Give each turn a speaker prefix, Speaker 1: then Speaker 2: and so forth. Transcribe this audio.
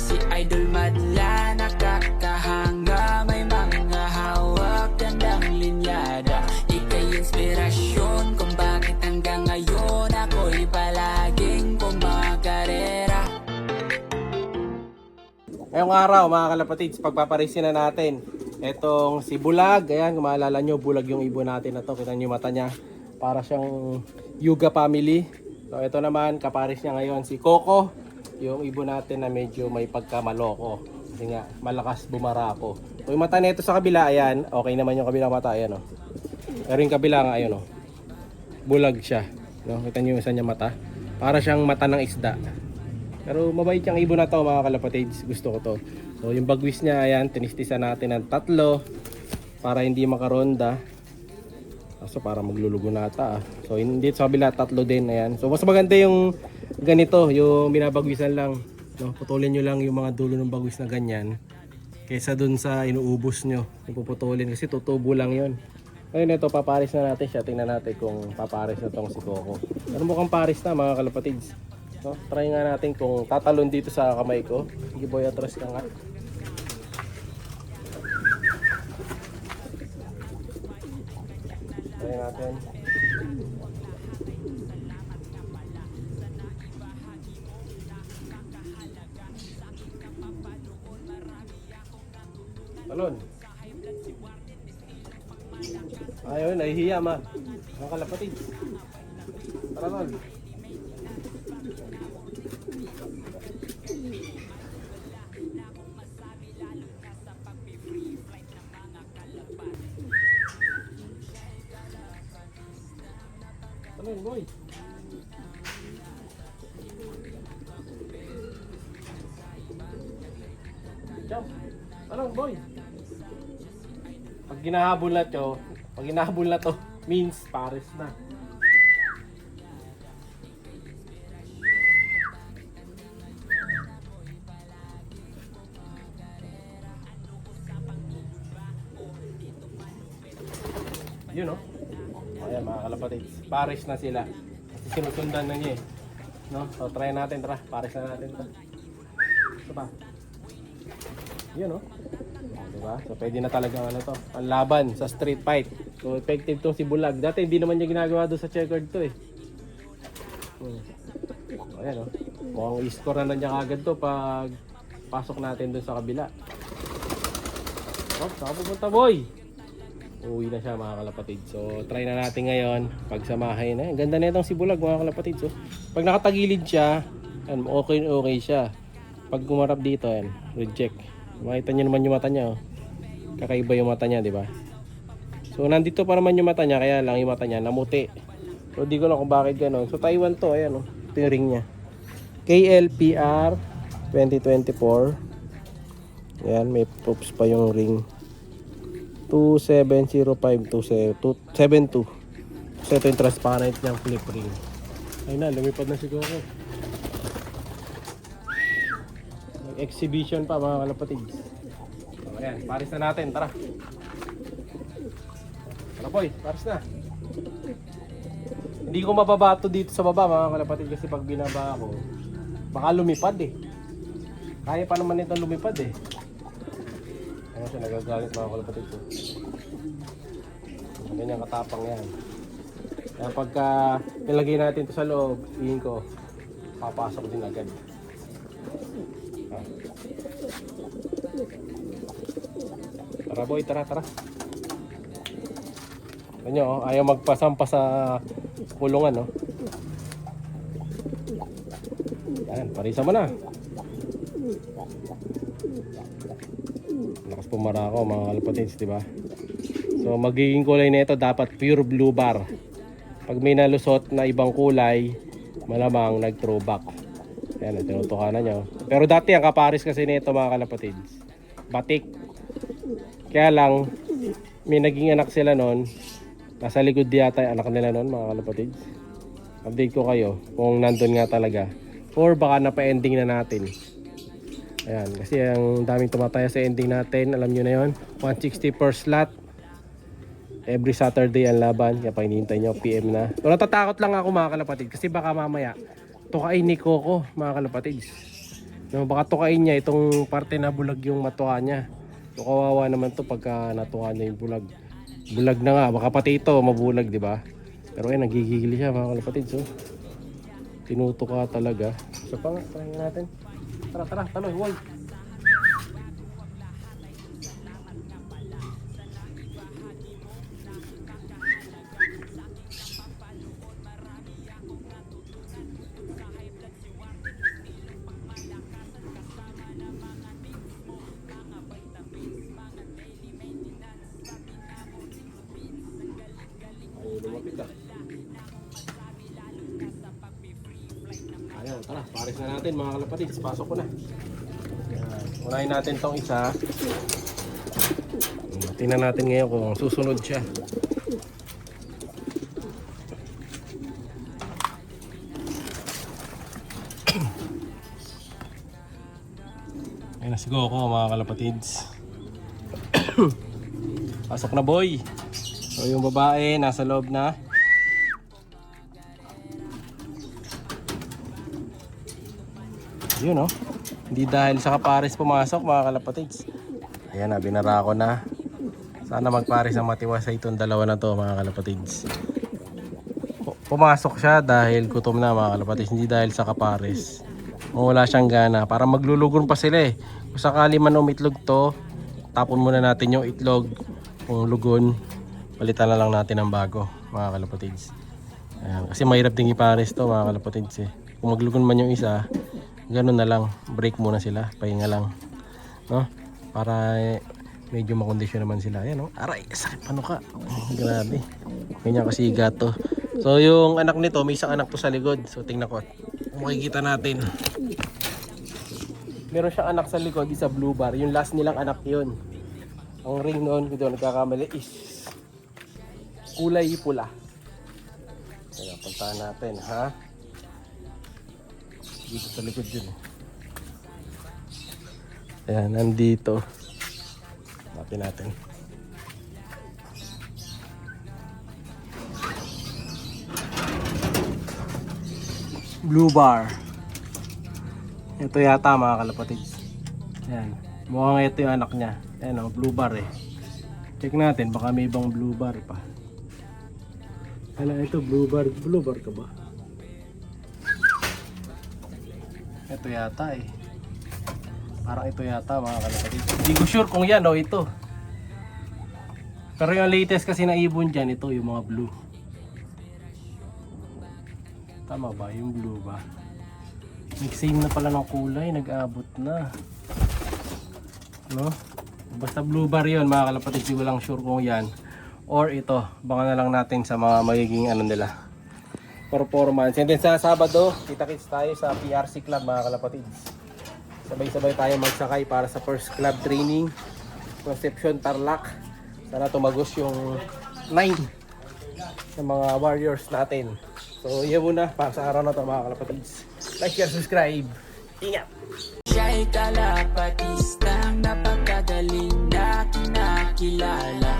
Speaker 1: si Idol madla, nakakahanga, may mga hawak, gandang linyada. Ika'y inspirasyon kung bakit hanggang ngayon ako'y palaging kumakarera.
Speaker 2: Ngayong araw mga kalapatids, pagpaparisin na natin etong si Bulag. Ayan, kung maalala nyo, Bulag yung ibon natin na to. Kita nyo yung mata niya, para siyang Yuga family. So ito naman, kaparis niya ngayon si Coco, yung ibon natin na medyo may pagkamaloko. Kasi nga, malakas bumarako. So yung mata nito sa kabila, ayan, okay naman yung kabilang mata, ayan o. Pero yung kabila nga, ayan o, bulag siya. No? Kita nyo yung isa niya mata, para siyang mata ng isda. Pero mabait yung ibon na to mga kalapatids, gusto ko to. So yung bagwis niya, ayan, tinistisan natin ng 3 para hindi makaronda. So para maglulugo na ata. So hindi sa kabila 3 din, ayan. So mas maganda yung ganito, yung binabagwisan lang, no? Putulin nyo lang yung mga dulo ng bagwis na ganyan, kaysa dun sa inuubos nyo, ipuputulin kasi tutubo lang yon. Ngayon ito, paparis na natin siya. Tingnan natin kung paparis na tong si Coco. Ano mukhang paris na mga kalapatids, no? Try nga natin kung tatalon dito sa kamay ko. Sige boy, atras ka nga. Try natin. Talon. Ayun, nahihiya ma. Mga kalapatids. Tara man. Talon boy. Jump. Talon boy. Pag ginahabol na to, means pares na. Yun no? Ayan mga kalapatids, pares na sila. Kasi sinusundan na niya eh. No? So try natin, tara, pares na natin to. Ito pa. Yun no? Diba? So pwede na talaga ano to, ang laban sa street fight. So effective tong si Bulag. Dati hindi naman niya ginagawa doon sa checkered to eh. Ayan o, mukhang i-score na niya agad to pag pasok natin doon sa kabila. Oh, saan pupunta boy? Uwi na siya mga kalapatid. So try na natin ngayon pagsamahin na. Ang ganda na itong si Bulag mga kalapatid. So pag nakatagilid siya, okay siya. Pag gumarap dito, yan, reject. Makita niyo naman yung mata niya, oh. Kakaiba yung mata niya, di ba? So nandito pa naman yung mata niya, kaya lang yung mata niya namuti. So di ko lang kung bakit gano'n. So Taiwan to, ayan oh, ito yung ring niya. KLPR 2024. Ayan, may proofs pa yung ring. 27052772. So ito yung transparent niyang flip ring. Ayun na, lumipad na si Coco. Exhibition pa mga kalapatids. So, ayan, paris na natin, tara. Tara boy, paris na. Hindi ko mababato dito sa baba mga kalapatid, kasi pag binaba ako, baka lumipad eh. Kaya pa naman ito lumipad eh. Ayan siya, nagagalit mga kalapatid ko. Ganyan katapang yan. Kaya pagka nilagay natin ito sa loob, tingin ko, papasok din agad. Tara boy, tara. Ganyan oh, ayaw magpasampa sa kulungan, no? Ayan, parisa mo na. Lakas pumara ako mga kalapatids, diba? So magiging kulay nito dapat pure blue bar. Pag may nalusot na ibang kulay, malamang nag-throwback. Ayan, tinutukanan nyo. Pero dati ang kaparis kasi nito mga kalapatids, batik. Kaya lang, may naging anak sila noon. Nasa likod yata yung anak nila noon mga kalapatids. Update ko kayo kung nandun nga talaga. Or baka napa-ending na natin. Ayan, kasi ang daming tumataya sa ending natin. Alam nyo na yun, 160 per slot. Every Saturday ang laban. Kaya pa hinihintay nyo, PM na. So natatakot lang ako mga kalapatid, kasi baka mamaya tukain ni Coco mga kalapatids. No, baka tukain niya itong parte na bulag yung matuka niya. So kawawa naman to pagka natuka niya yung bulag. Bulag na nga, baka pati ito mabulag, di ba? Pero ayun, nagigigil siya mga kalapatid. So, tinutuka talaga. So pa nga, try natin. Tara, tara, taloy, wag. Lumapit ka. Ayan, tara, pares na natin mga kalapatids. Pasok ko na. Ayan, unahin natin tong isa. Tingnan natin ngayon kung susunod siya. Ayan, nasigo ako mga kalapatids. Pasok na boy. So yung babae nasa loob na. Yun oh. Hindi dahil sa kapares pumasok mga kalapatids. Ayan na, binara ko na. Sana magpares ang matiwasay itong dalawa na to mga kalapatids. Pumasok siya dahil gutom na mga kalapatids. Hindi dahil sa kapares. Wala siyang gana. Para maglulugon pa sila eh. Kung sakali man umitlog to, tapon muna natin yung itlog. Kung lugon, palitan na lang natin ng bago mga kalapatids. Ayan, kasi mahirap din ipares to mga kalapatids eh. Kung maglugon man yung isa, ganun na lang, break muna sila, pahinga lang, no? Para medyo makondisyon naman sila. Ayan, no? Aray, sakit pano ka. Grabe, ganyan kasi gato. So yung anak nito, may isang anak to sa likod. So tingnan ko, makikita natin, meron siyang anak sa likod, isa blue bar. Yung last nilang anak yun. Ang ring noon, kung doon nagkakamali is kulay pula. Kaya puntahan natin, ha? Dito sa likod yun. Ayan, nandito. Hanapin natin. Blue bar. Ito yata mga kalapatids. Ayan, mukhang ito yung anak niya. Ayan o, blue bar eh. Check natin, baka may ibang blue bar pa. Hala, ito blue bar. Blue bar ka ba? Ito yata eh. Parang ito yata mga kalapatids. Hindi ko sure kung yan o ito. Pero yung latest kasi na ibon dyan, ito yung mga blue. Tama ba? Yung blue ba? Mixing na pala ng kulay, nag-abot na. No? Basta blue bar yun mga kalapatids, hindi ko lang sure kung yan or ito. Baka na lang natin sa mga magiging ano nila, performance. And then sa Sabado, kita-kits tayo sa PRC Club mga kalapatids. Sabay-sabay tayo magsakay para sa first club training, Concepcion Tarlac. Sana tumagos yung 9 ng mga warriors natin. So yun muna para sa araw na ito mga kalapatids. Like, share, subscribe. Ingat!
Speaker 1: Siya'y kalapatistang napakagaling na kinakilala.